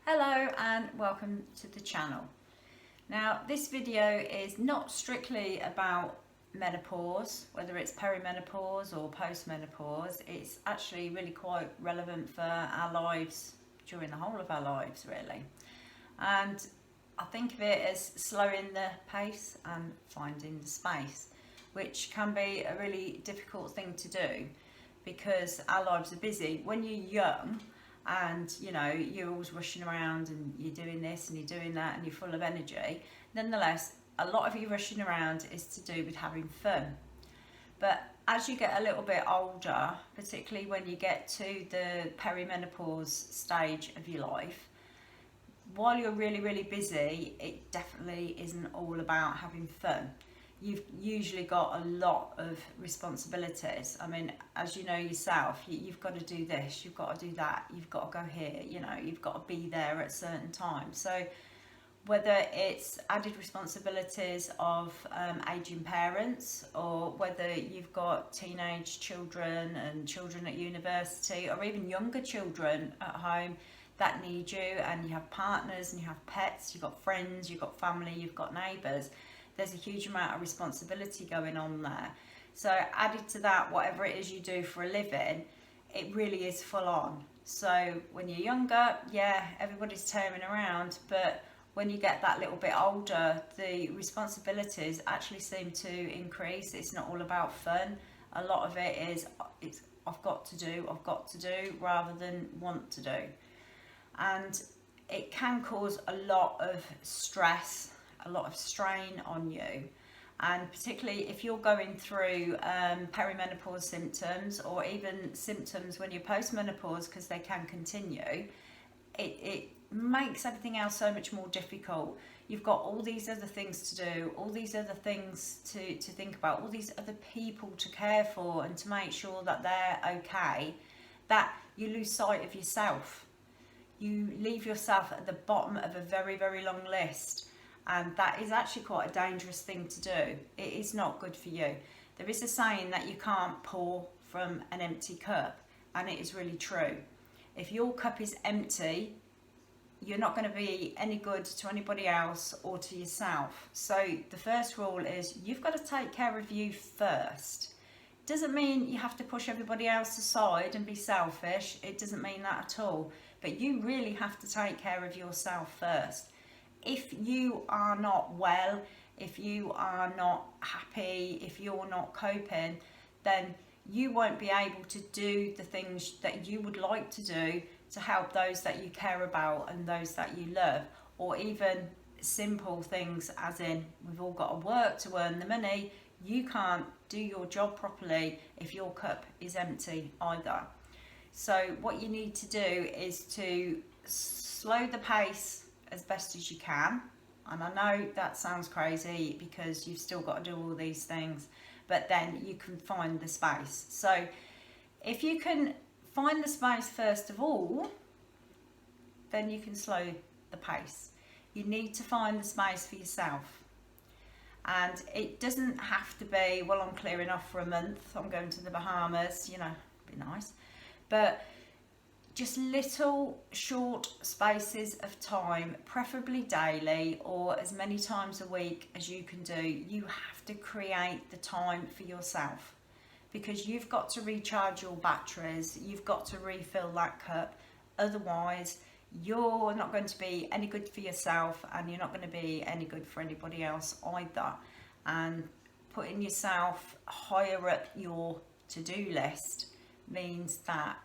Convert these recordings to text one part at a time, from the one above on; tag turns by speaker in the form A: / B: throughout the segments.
A: Hello and welcome to the channel. Now this video is not strictly about menopause, whether it's perimenopause or postmenopause. It's actually really quite relevant for our lives during the whole of our lives really. And I think of it as slowing the pace and finding the space, which can be a really difficult thing to do because our lives are busy. When you're young, and you're always rushing around and you're doing this and you're doing that and you're full of energy, nonetheless a lot of you rushing around is to do with having fun. But as you get a little bit older, particularly when you get to the perimenopause stage of your life, while you're really busy, it definitely isn't all about having fun. You've usually got a lot of responsibilities. I mean, as you know yourself, you've got to do this, you've got to do that, you've got to go here, you've got to be there at certain times. So whether it's added responsibilities of aging parents, or whether you've got teenage children and children at university, or even younger children at home that need you, and you have partners and you have pets, you've got friends, you've got family, you've got neighbours, there's a huge amount of responsibility going on there. So added to that, whatever it is you do for a living, it really is full on. So when you're younger, yeah, everybody's tearing around, but when you get that little bit older, the responsibilities actually seem to increase. It's not all about fun. A lot of it is, it's I've got to do rather than want to do. And it can cause a lot of stress, a lot of strain on you, and particularly if you're going through perimenopause symptoms, or even symptoms when you're postmenopause, because they can continue, it makes everything else so much more difficult. You've got all these other things to do, all these other things to think about, all these other people to care for and to make sure that they're okay, that you lose sight of yourself. You leave yourself at the bottom of a very long list. And that is actually quite a dangerous thing to do. It is not good for you. There is a saying that you can't pour from an empty cup, and it is really true. If your cup is empty, you're not going to be any good to anybody else or to yourself. So the first rule is you've got to take care of you first. Doesn't mean you have to push everybody else aside and be selfish. It doesn't mean that at all. But you really have to take care of yourself first. If you are not well, if you are not happy, if you're not coping, then you won't be able to do the things that you would like to do to help those that you care about and those that you love, or even simple things as in, we've all got to work to earn the money. You can't do your job properly if your cup is empty either. So what you need to do is to slow the pace as best as you can. And I know that sounds crazy because you've still got to do all these things, but then you can find the space. So if you can find the space first of all, then you can slow the pace. You need to find the space for yourself. And it doesn't have to be, well, I'm clearing off for a month, I'm going to the Bahamas, be nice. But just little short spaces of time, preferably daily or as many times a week as you can do. You have to create the time for yourself, because you've got to recharge your batteries, you've got to refill that cup. Otherwise, you're not going to be any good for yourself, and you're not going to be any good for anybody else either. And putting yourself higher up your to-do list means that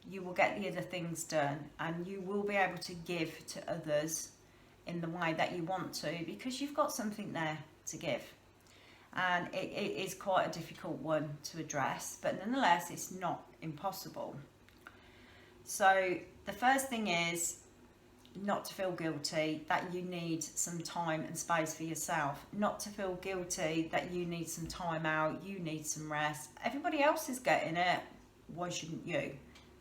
A: you will get the other things done, and you will be able to give to others in the way that you want to, because you've got something there to give. And it is quite a difficult one to address, but nonetheless it's not impossible. So the first thing is not to feel guilty that you need some time and space for yourself, not to feel guilty that you need some time out, you need some rest. Everybody else is getting it, why shouldn't you?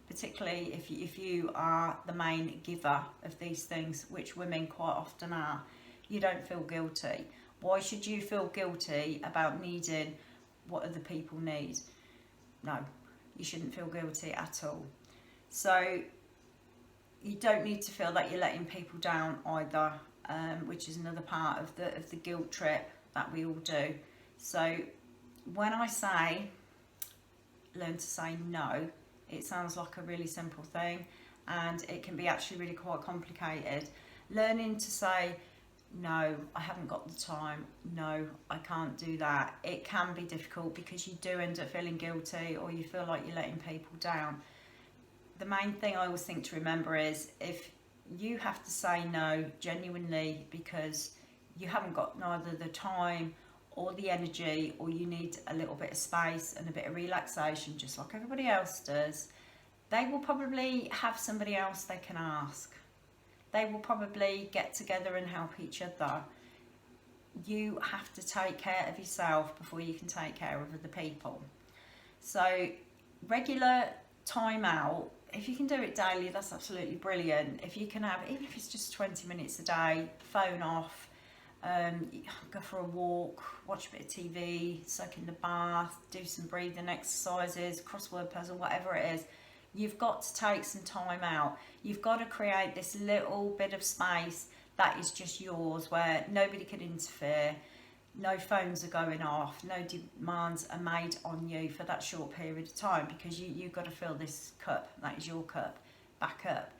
A: Particularly if you are the main giver of these things, which women quite often are. You don't feel guilty. Why should you feel guilty about needing what other people need? No, you shouldn't feel guilty at all. So you don't need to feel that you're letting people down either, which is another part of the guilt trip that we all do. So when I say learn to say no, it sounds like a really simple thing, and it can be actually really quite complicated. Learning to say no, I haven't got the time, no, I can't do that, it can be difficult because you do end up feeling guilty, or you feel like you're letting people down. The main thing I always think to remember is, if you have to say no genuinely because you haven't got neither the time or the energy, or you need a little bit of space and a bit of relaxation just like everybody else does, they will probably have somebody else they can ask. They will probably get together and help each other. You have to take care of yourself before you can take care of other people. So regular time out, if you can do it daily, that's absolutely brilliant. If you can have, even if it's just 20 minutes a day, phone off, go for a walk, watch a bit of TV, soak in the bath, do some breathing exercises, crossword puzzle, whatever it is. You've got to take some time out. You've got to create this little bit of space that is just yours, where nobody can interfere, no phones are going off, no demands are made on you for that short period of time, because you've got to fill this cup, that is your cup, back up.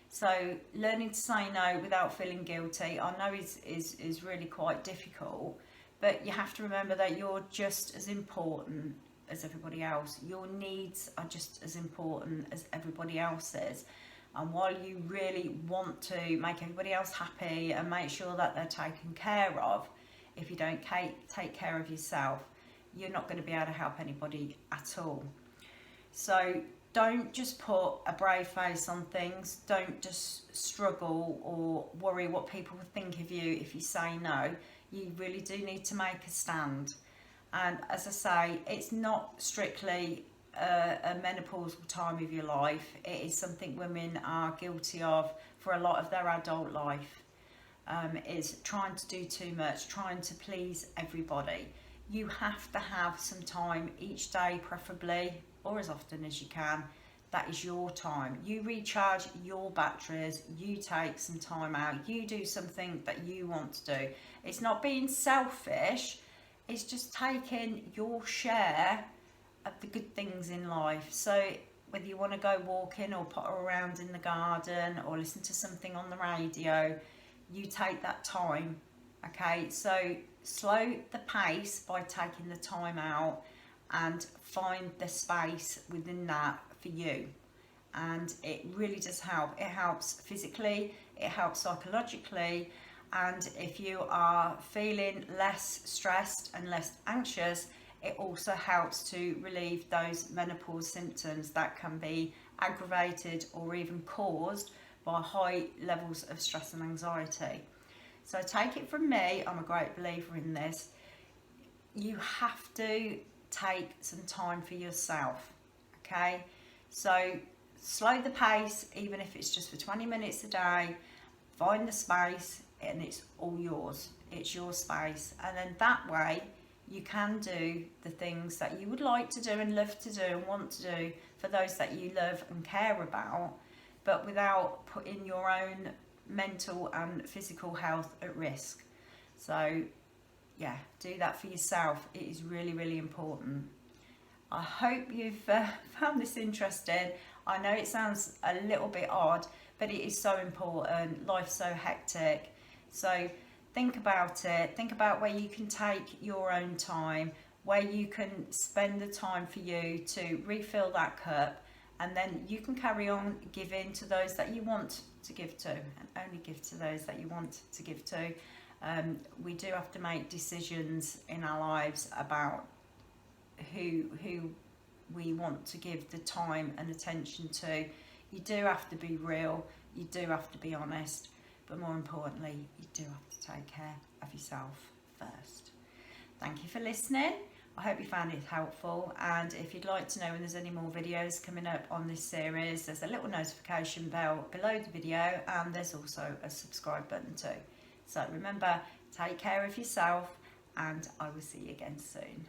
A: So learning to say no without feeling guilty, I know is really quite difficult, but you have to remember that you're just as important as everybody else. Your needs are just as important as everybody else's. And while you really want to make everybody else happy and make sure that they're taken care of, if you don't take care of yourself, you're not going to be able to help anybody at all. So don't just put a brave face on things. Don't just struggle or worry what people will think of you if you say no. You really do need to make a stand. And as I say, it's not strictly a menopausal time of your life. It is something women are guilty of for a lot of their adult life. Is trying to do too much, trying to please everybody. You have to have some time each day, preferably, or as often as you can. That is your time. You recharge your batteries, you take some time out, you do something that you want to do. It's not being selfish, it's just taking your share of the good things in life. So whether you want to go walking or potter around in the garden or listen to something on the radio, you take that time, okay? So slow the pace by taking the time out and find the space within that for you. And it really does help. It helps physically, it helps psychologically, and if you are feeling less stressed and less anxious, it also helps to relieve those menopause symptoms that can be aggravated or even caused by high levels of stress and anxiety. So take it from me, I'm a great believer in this. You have to take some time for yourself, okay? So slow the pace, even if it's just for 20 minutes a day. Find the space, and it's all yours. It's your space. And then that way you can do the things that you would like to do and love to do and want to do for those that you love and care about, but without putting your own mental and physical health at risk. So yeah, do that for yourself. It is really, really important. I hope you've found this interesting. I know it sounds a little bit odd, but it is so important. Life's so hectic. So think about it. Think about where you can take your own time, where you can spend the time for you to refill that cup, and then you can carry on giving to those that you want to give to, and only give to those that you want to give to. We do have to make decisions in our lives about who we want to give the time and attention to. You do have to be real, you do have to be honest, but more importantly, you do have to take care of yourself first. Thank you for listening. I hope you found it helpful, and if you'd like to know when there's any more videos coming up on this series, there's a little notification bell below the video, and there's also a subscribe button too. So remember, take care of yourself, and I will see you again soon.